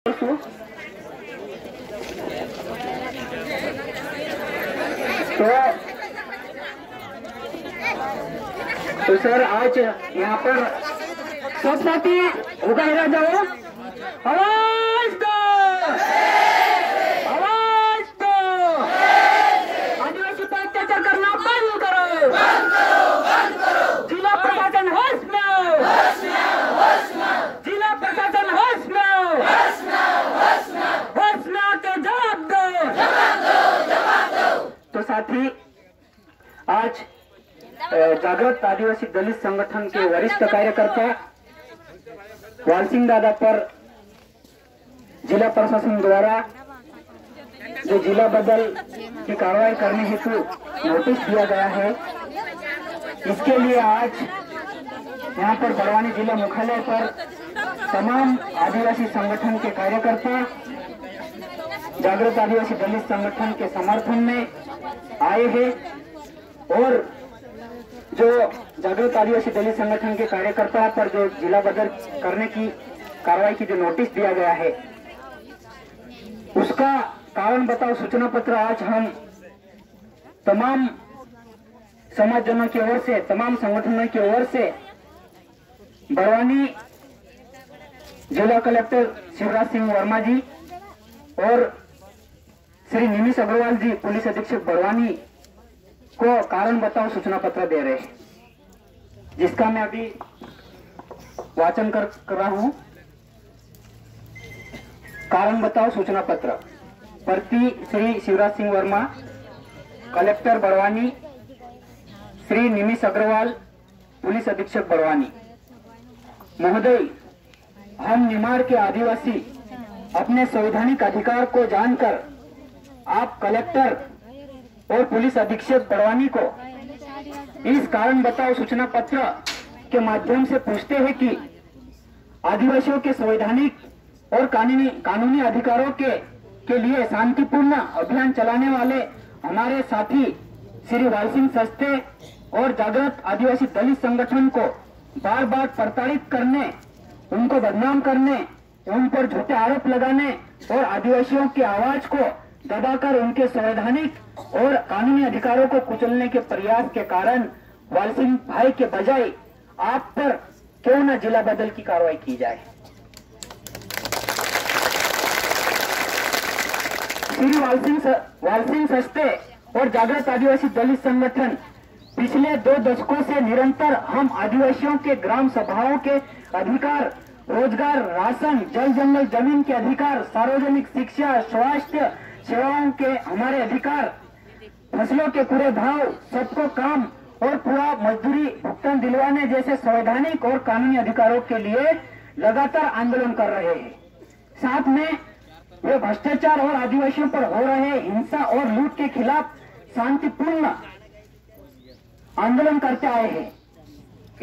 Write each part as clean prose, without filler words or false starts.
तो सर आज यहाँ पर सब साथी उगाड़ा जाओ, आवाज दो, आवाज दो, आदिवासी पर अत्याचार करना बंद करो, जिला प्रशासन होश में आओ, जिला प्रशासन होश में आओ, होश में आके जवाब दो। तो साथी आज जागृत आदिवासी दलित संगठन के वरिष्ठ कार्यकर्ता वालसिंह दादा पर जिला प्रशासन द्वारा जो जिला बदल की कार्रवाई करने हेतु नोटिस दिया गया है, इसके लिए आज यहां पर बड़वानी जिला मुख्यालय पर तमाम आदिवासी संगठन के कार्यकर्ता जागृत आदिवासी दलित संगठन के समर्थन में आए हैं और जो जागृत आदिवासी दलित संगठन के कार्यकर्ता पर जो जिला बदल करने की कार्रवाई की जो नोटिस दिया गया है, उसका कारण बताओ सूचना पत्र आज हम तमाम समाजजनों की ओर से, तमाम संगठनों की ओर से बड़वानी जिला कलेक्टर शिवराज सिंह वर्मा जी और श्री निमिष अग्रवाल जी पुलिस अधीक्षक बड़वानी को कारण बताओ सूचना पत्र दे रहे हैं, जिसका मैं अभी वाचन कर रहा हूं। कारण बताओ सूचना पत्र प्रति श्री शिवराज सिंह वर्मा, कलेक्टर बड़वानी, श्री निमिष अग्रवाल पुलिस अधीक्षक बड़वानी महोदय, हम निमाड़ के आदिवासी अपने संवैधानिक अधिकार को जानकर आप कलेक्टर और पुलिस अधीक्षक बड़वानी को इस कारण बताओ सूचना पत्र के माध्यम से पूछते हैं कि आदिवासियों के संवैधानिक और कानूनी अधिकारों के लिए शांतिपूर्ण अभियान चलाने वाले हमारे साथी श्री वालसिंह सस्ते और जागृत आदिवासी दलित संगठन को बार बार प्रताड़ित करने, उनको बदनाम करने, उन पर झूठे आरोप लगाने और आदिवासियों की आवाज को दबाकर उनके संवैधानिक और कानूनी अधिकारों को कुचलने के प्रयास के कारण वालसिंह भाई के बजाय आप पर क्यों न जिला बदल की कार्रवाई की जाए। श्री वालसिंह सस्ते और जागृत आदिवासी दलित संगठन पिछले 2 दशकों से निरंतर हम आदिवासियों के ग्राम सभाओं के अधिकार, रोजगार, राशन, जल जंगल जमीन के अधिकार, सार्वजनिक शिक्षा, स्वास्थ्य सेवाओं के हमारे अधिकार, फसलों के पूरे भाव, सबको काम और पूरा मजदूरी भुगतान दिलवाने जैसे संवैधानिक और कानूनी अधिकारों के लिए लगातार आंदोलन कर रहे हैं। साथ में वे भ्रष्टाचार और आदिवासियों पर हो रहे हिंसा और लूट के खिलाफ शांतिपूर्ण आंदोलन करते आए हैं।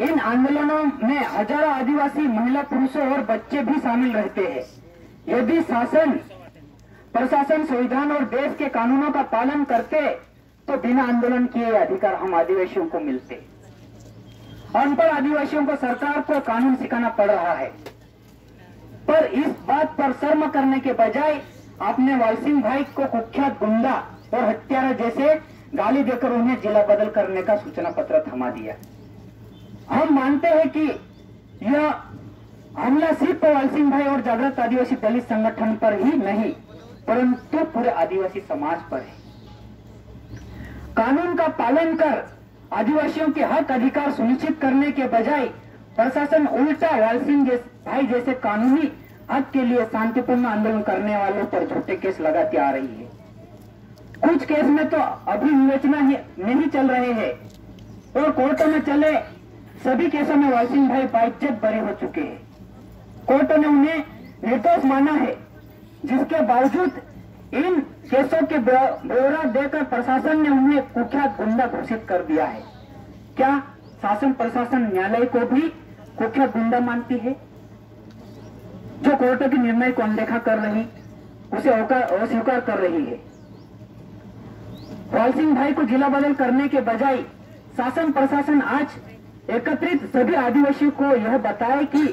इन आंदोलनों में हजारों आदिवासी महिला, पुरुषों और बच्चे भी शामिल रहते हैं। यदि शासन प्रशासन संविधान और देश के कानूनों का पालन करते तो बिना आंदोलन किए अधिकार हम आदिवासियों को मिलते। अनपढ़ आदिवासियों को सरकार को कानून सिखाना पड़ रहा है, पर इस बात पर शर्म करने के बजाय आपने वालसिंह भाई को कुख्यात गुंडा और हत्यारा जैसे गाली देकर उन्हें जिला बदल करने का सूचना पत्र थमा दिया। हम मानते हैं कि यह हमला सिर्फ वालसिंह भाई और जागृत आदिवासी दलित संगठन पर ही नहीं, परंतु पूरे आदिवासी समाज पर है। कानून का पालन कर आदिवासियों के हक अधिकार सुनिश्चित करने के बजाय प्रशासन उल्टा वालसिंह भाई जैसे कानूनी हक के लिए शांतिपूर्ण आंदोलन करने वालों पर झूठे केस लगाती आ रही है। कुछ केस में तो अभी विवेचना नहीं चल रहे हैं और कोर्टों में चले सभी केसों में वालसिंह भाई बाइज्जत बरी हो चुके हैं। कोर्टों ने उन्हें निर्दोष माना है, जिसके बावजूद इन केसों के ब्यौरा देकर प्रशासन ने उन्हें कुख्यात गुंडा घोषित कर दिया है। क्या शासन प्रशासन न्यायालय को भी कुख्यात गुंडा मानती है? जो कोर्टों के निर्णय को अनदेखा कर रही, उसे अस्वीकार कर रही है। वालसिंह भाई को जिला बदल करने के बजाय शासन प्रशासन आज एकत्रित सभी आदिवासियों को यह बताए कि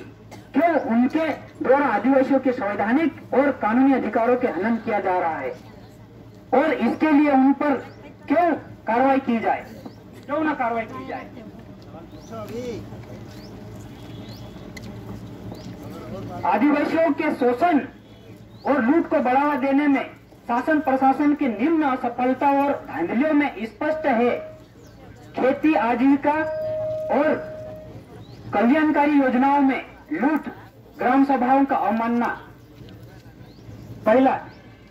क्यों उनके द्वारा आदिवासियों के संवैधानिक और कानूनी अधिकारों के हनन किया जा रहा है और इसके लिए उन पर क्यों कार्रवाई की जाए, क्यों ना कार्रवाई की जाए। आदिवासियों के शोषण और लूट को बढ़ावा देने में शासन प्रशासन की निम्न असफलता और धांधलियों में स्पष्ट है। खेती आजीविका और कल्याणकारी योजनाओं में लूट, ग्राम सभाओं का अवमानना। पहला,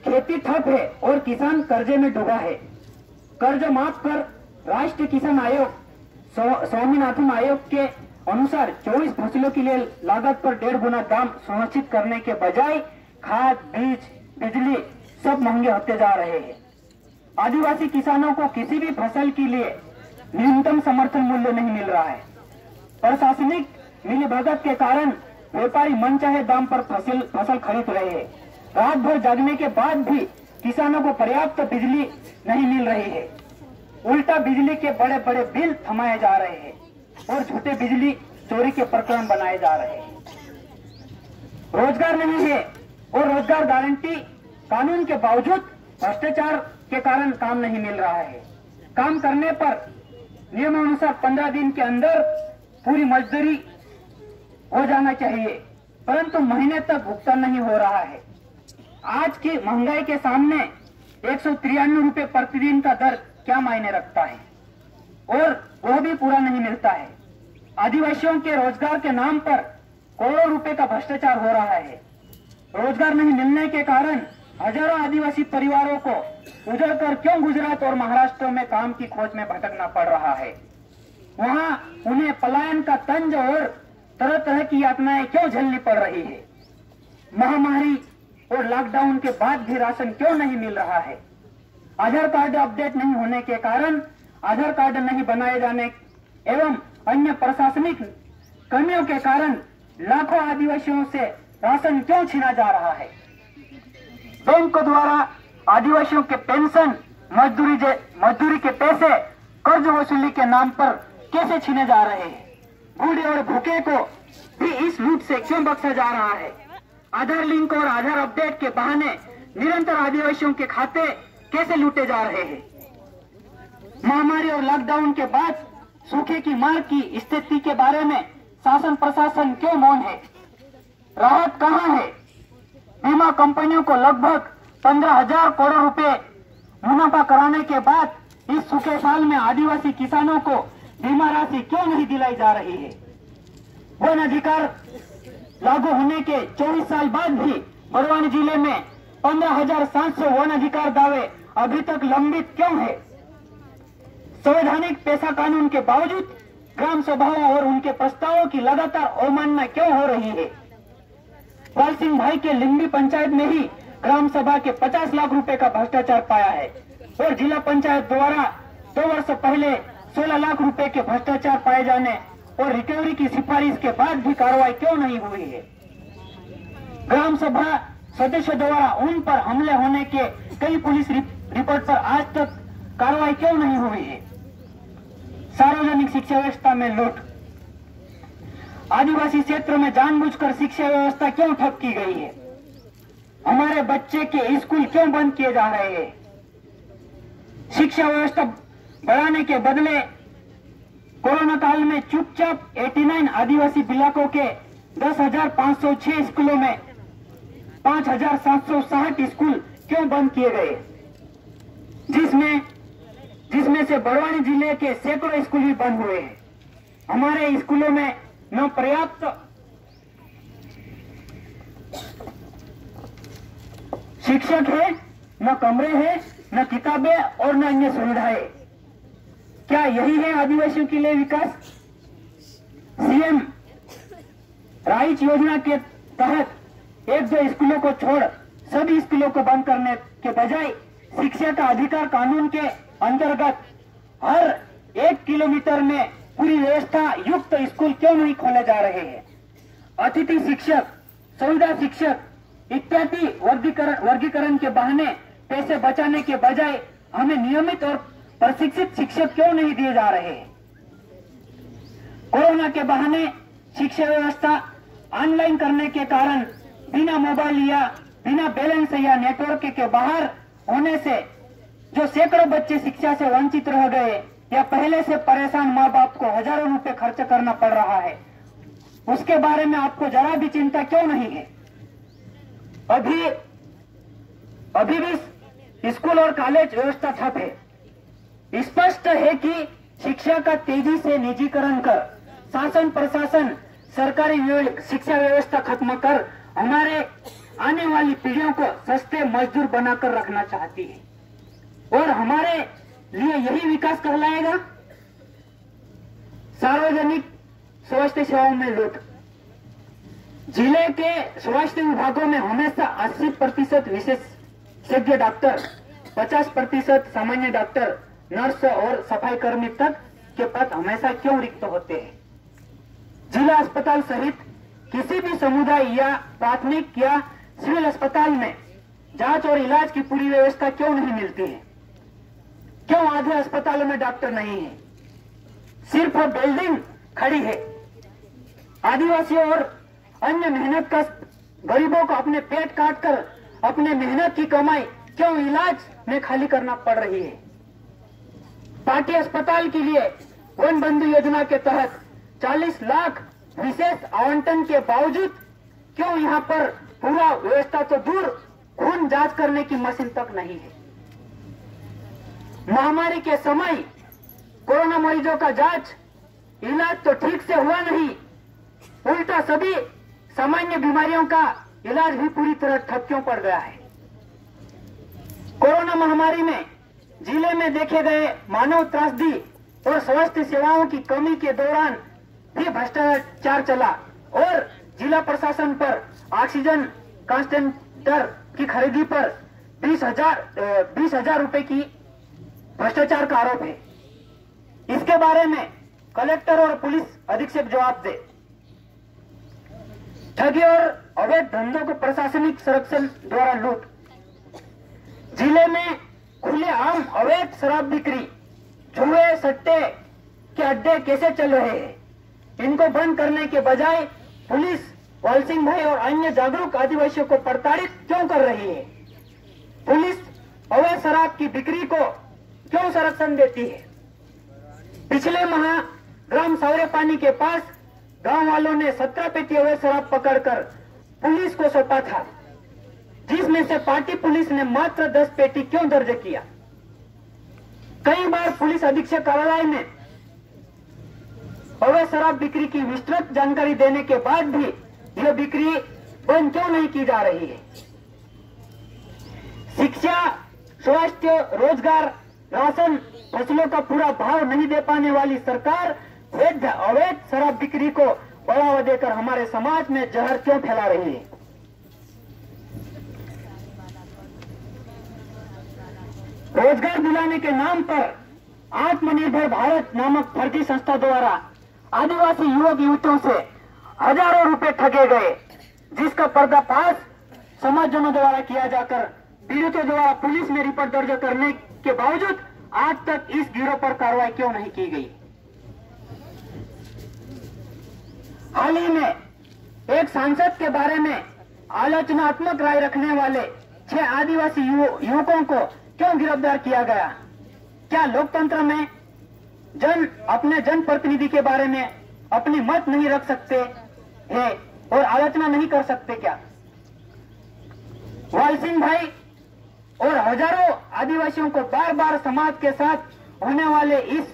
खेती ठप है और किसान कर्जे में डूबा है। कर्ज माफ कर राष्ट्रीय किसान आयोग स्वामीनाथन आयोग के अनुसार 24 फसलों के लिए लागत पर 1.5 गुना दाम सुनिश्चित करने के बजाय खाद, बीज, बिजली सब महंगे होते जा रहे हैं। आदिवासी किसानों को किसी भी फसल के लिए न्यूनतम समर्थन मूल्य नहीं मिल रहा है। प्रशासनिक मिलीभगत के कारण व्यापारी मनचाहे दाम पर फसल खरीद रहे हैं। रात भर जागने के बाद भी किसानों को पर्याप्त बिजली नहीं मिल रही है। उल्टा बिजली के बड़े बड़े बिल थमाए जा रहे हैं और झूठे बिजली चोरी के प्रकरण बनाए जा रहे हैं। रोजगार नहीं है और रोजगार गारंटी कानून के बावजूद भ्रष्टाचार के कारण काम नहीं मिल रहा है। काम करने पर नियमानुसार 15 दिन के अंदर पूरी मजदूरी हो जाना चाहिए, परंतु महीने तक भुगतान नहीं हो रहा है। आज की महंगाई के सामने 193 रुपए प्रतिदिन का दर क्या मायने रखता है और वह भी पूरा नहीं मिलता है। आदिवासियों के रोजगार के नाम पर करोड़ों रुपए का भ्रष्टाचार हो रहा है। रोजगार नहीं मिलने के कारण हजारों आदिवासी परिवारों को उजड़कर क्यों गुजरात और महाराष्ट्र में काम की खोज में भटकना पड़ रहा है। वहां उन्हें पलायन का तंज और तरह तरह की यातनाएं क्यों झेलनी पड़ रही है। महामारी और लॉकडाउन के बाद भी राशन क्यों नहीं मिल रहा है। आधार कार्ड अपडेट नहीं होने के कारण आधार कार्ड नहीं बनाए जाने एवं अन्य प्रशासनिक कमियों के कारण लाखों आदिवासियों से राशन क्यों छीना जा रहा है। बैंक द्वारा आदिवासियों के पेंशन, मजदूरी के पैसे कर्ज वसूली के नाम पर कैसे छीने जा रहे हैं। बूढ़े और भूखे को भी इस लूट से क्यों बख्शा जा रहा है। आधार लिंक और आधार अपडेट के बहाने निरंतर आदिवासियों के खाते कैसे लूटे जा रहे हैं। महामारी और लॉकडाउन के बाद सूखे की मार की स्थिति के बारे में शासन प्रशासन क्यों मौन है। राहत कहां है। बीमा कंपनियों को लगभग 15,000 करोड़ रुपए मुनाफा कराने के बाद इस सूखे साल में आदिवासी किसानों को बीमा राशि क्यों नहीं दिलाई जा रही है। वन अधिकार लागू होने के 24 साल बाद भी बड़वानी जिले में 15,700 वन अधिकार दावे अभी तक लंबित क्यों है। संवैधानिक पेशा कानून के बावजूद ग्राम सभाओं और उनके प्रस्तावों की लगातार अवमानना क्यों हो रही है। पाल सिंह भाई के लिंबी पंचायत में ही ग्राम सभा के 50 लाख रुपए का भ्रष्टाचार पाया है और जिला पंचायत द्वारा 2 वर्ष पहले 16 लाख रुपए के भ्रष्टाचार पाए जाने और रिकवरी की सिफारिश के बाद भी कार्रवाई क्यों नहीं हुई है। ग्राम सभा सदस्यों द्वारा उन पर हमले होने के कई पुलिस रिपोर्ट पर आज तक कार्रवाई क्यों नहीं हुई है। सार्वजनिक शिक्षा व्यवस्था में लूट। आदिवासी क्षेत्र में जानबूझकर शिक्षा व्यवस्था क्यों ठप की गई है। हमारे बच्चे के स्कूल क्यों बंद किए जा रहे हैं। शिक्षा व्यवस्था बढ़ाने के बदले कोरोना काल में चुपचाप 89 आदिवासी इलाकों के 10,506 स्कूलों में 5,760 स्कूल क्यों बंद किए गए, जिसमें से बड़वानी जिले के सैकड़ों स्कूल भी बंद हुए हैं। हमारे स्कूलों में न पर्याप्त शिक्षक है, न कमरे हैं, न किताबें और न अन्य सुविधाएं। क्या यही है आदिवासियों के लिए विकास। सीएम राइज योजना के तहत 1-2 स्कूलों को छोड़ सभी स्कूलों को बंद करने के बजाय शिक्षा का अधिकार कानून के अंतर्गत हर 1 किलोमीटर में पूरी व्यवस्था युक्त स्कूल क्यों नहीं खोले जा रहे हैं। अतिथि शिक्षक, सुविधा शिक्षक इत्यादि वर्गीकरण के बहाने पैसे बचाने के बजाय हमें नियमित और प्रशिक्षित शिक्षक क्यों नहीं दिए जा रहे हैं। कोरोना के बहाने शिक्षा व्यवस्था ऑनलाइन करने के कारण बिना मोबाइल या बिना बैलेंस या नेटवर्क के बाहर होने से जो सैकड़ों बच्चे शिक्षा से वंचित रह गए या पहले से परेशान माँ बाप को हजारों रुपए खर्च करना पड़ रहा है, उसके बारे में आपको जरा भी चिंता क्यों नहीं है? अभी भी स्कूल और कॉलेज व्यवस्था ठप है। स्पष्ट है कि शिक्षा का तेजी से निजीकरण कर शासन प्रशासन सरकारी शिक्षा व्यवस्था खत्म कर हमारे आने वाली पीढ़ियों को सस्ते मजदूर बनाकर रखना चाहती है और हमारे लिए यही विकास कहलाएगा। सार्वजनिक स्वास्थ्य सेवाओं में लूट। जिले के स्वास्थ्य विभागों में हमेशा 80% विशेषज्ञ डॉक्टर, 50% सामान्य डॉक्टर, नर्स और सफाई कर्मी तक के पद हमेशा क्यों रिक्त होते हैं? जिला अस्पताल सहित किसी भी समुदाय या प्राथमिक या सिविल अस्पताल में जांच और इलाज की पूरी व्यवस्था क्यों नहीं मिलती है? क्यों आधे अस्पतालों में डॉक्टर नहीं है? सिर्फ बिल्डिंग खड़ी है। आदिवासियों और अन्य मेहनत का गरीबों को अपने पेट काटकर अपने मेहनत की कमाई क्यों इलाज में खाली करना पड़ रही है? पार्टी अस्पताल के लिए वन बंधु योजना के तहत 40 लाख विशेष आवंटन के बावजूद क्यों यहाँ पर पूरा व्यवस्था तो दूर खून जांच करने की मशीन तक नहीं है? महामारी के समय कोरोना मरीजों का जांच इलाज तो ठीक से हुआ नहीं, उल्टा सभी सामान्य बीमारियों का इलाज भी पूरी तरह ठप क्यों पड़ गया है? कोरोना महामारी में जिले में देखे गए मानव त्रासदी और स्वास्थ्य सेवाओं की कमी के दौरान भी भ्रष्टाचार चला और जिला प्रशासन पर ऑक्सीजन कंसंट्रेटर की खरीदी पर 20,000 रुपए की भ्रष्टाचार का आरोप है। इसके बारे में कलेक्टर और पुलिस अधीक्षक जवाब दे। ठगी और अवैध धंधों को प्रशासनिक संरक्षण द्वारा लूट। जिले में खुलेआम अवैध शराब बिक्री, जुए सट्टे के अड्डे कैसे चल रहे हैं? इनको बंद करने के बजाय पुलिस वालसिंह भाई और अन्य जागरूक आदिवासियों को प्रताड़ित क्यों कर रही है? पुलिस अवैध शराब की बिक्री को क्यों संरक्षण देती है? पिछले माह ग्राम सावरे पानी के पास गांव वालों ने 17 पेटी अवैध शराब पकड़कर पुलिस को सौंपा था, जिसमें से पार्टी पुलिस ने मात्र 10 पेटी क्यों दर्ज किया? कई बार पुलिस अधीक्षक कार्यालय में अवैध शराब बिक्री की विस्तृत जानकारी देने के बाद भी यह बिक्री बंद क्यों नहीं की जा रही है? शिक्षा, स्वास्थ्य, रोजगार, राशन, फसलों का पूरा भाव नहीं दे पाने वाली सरकार अवैध शराब बिक्री को बढ़ावा देकर हमारे समाज में जहर क्यों फैला रही है? रोजगार दिलाने के नाम पर आत्मनिर्भर भारत नामक फर्जी संस्था द्वारा आदिवासी युवक युवतियों से हजारों रुपए ठगे गए, जिसका पर्दाफाश समाजजनों द्वारा किया जाकर पीड़ितों द्वारा पुलिस में रिपोर्ट दर्ज करने के बावजूद आज तक इस गिरोह पर कार्रवाई क्यों नहीं की गई? हाल ही में एक सांसद के बारे में आलोचनात्मक राय रखने वाले 6 आदिवासी युवकों को क्यों गिरफ्तार किया गया? क्या लोकतंत्र में अपने जनप्रतिनिधि के बारे में अपनी मत नहीं रख सकते हैं और आलोचना नहीं कर सकते क्या? वालसिंह भाई और हजारों आदिवासियों को बार बार समाज के साथ होने वाले इस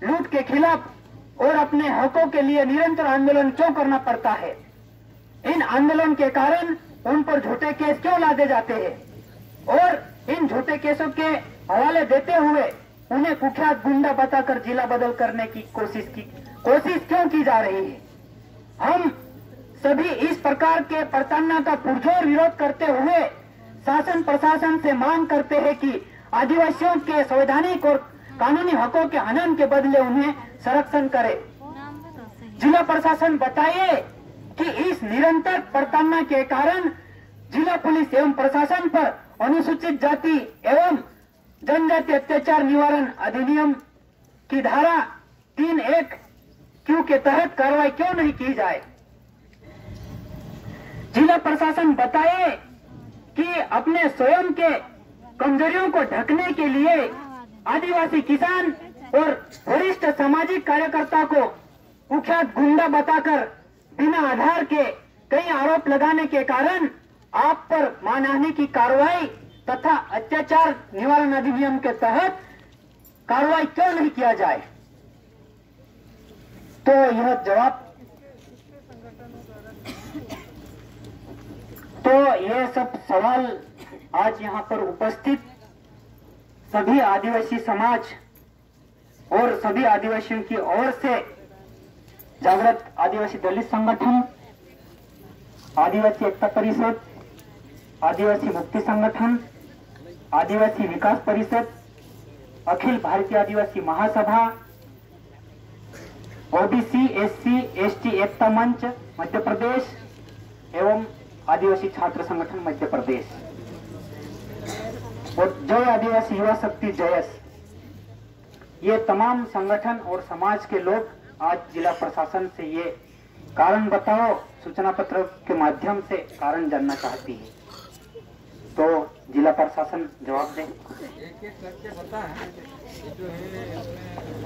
लूट के खिलाफ और अपने हकों के लिए निरंतर आंदोलन क्यों करना पड़ता है? इन आंदोलन के कारण उन पर झूठे केस क्यों लादे जाते हैं और इन झूठे केसों के हवाले देते हुए उन्हें कुख्यात गुंडा बताकर जिला बदल करने की कोशिश क्यों की जा रही है? हम सभी इस प्रकार के प्रताड़ना का पुरजोर विरोध करते हुए शासन प्रशासन से मांग करते हैं कि आदिवासियों के संवैधानिक और कानूनी हकों के हनन के बदले उन्हें संरक्षण करे। जिला प्रशासन बताइए कि इस निरंतर प्रताड़ना के कारण जिला पुलिस एवं प्रशासन पर अनुसूचित जाति एवं जनजाति अत्याचार निवारण अधिनियम की धारा 3(1) क्यू के तहत कार्रवाई क्यों नहीं की जाए? जिला प्रशासन बताए कि अपने स्वयं के कमजोरियों को ढकने के लिए आदिवासी किसान और वरिष्ठ सामाजिक कार्यकर्ता को कुख्यात गुंडा बताकर बिना आधार के कई आरोप लगाने के कारण आप पर मानहानि की कार्रवाई तथा अत्याचार निवारण अधिनियम के तहत कार्रवाई क्यों नहीं किया जाए? तो यह जवाब, तो यह सब सवाल आज यहाँ पर उपस्थित सभी आदिवासी समाज और सभी आदिवासियों की ओर से जागृत आदिवासी दलित संगठन, आदिवासी एकता परिषद, आदिवासी मुक्ति संगठन, आदिवासी विकास परिषद, अखिल भारतीय आदिवासी महासभा, ओबीसी एससी एसटी एकता मंच मध्य प्रदेश एवं आदिवासी छात्र संगठन मध्य प्रदेश और जय आदिवासी युवा शक्ति जयस, ये तमाम संगठन और समाज के लोग आज जिला प्रशासन से ये कारण बताओ सूचना पत्र के माध्यम से कारण जानना चाहती है। तो जिला प्रशासन जवाब दे। एक-एक करके बता है जो है अपने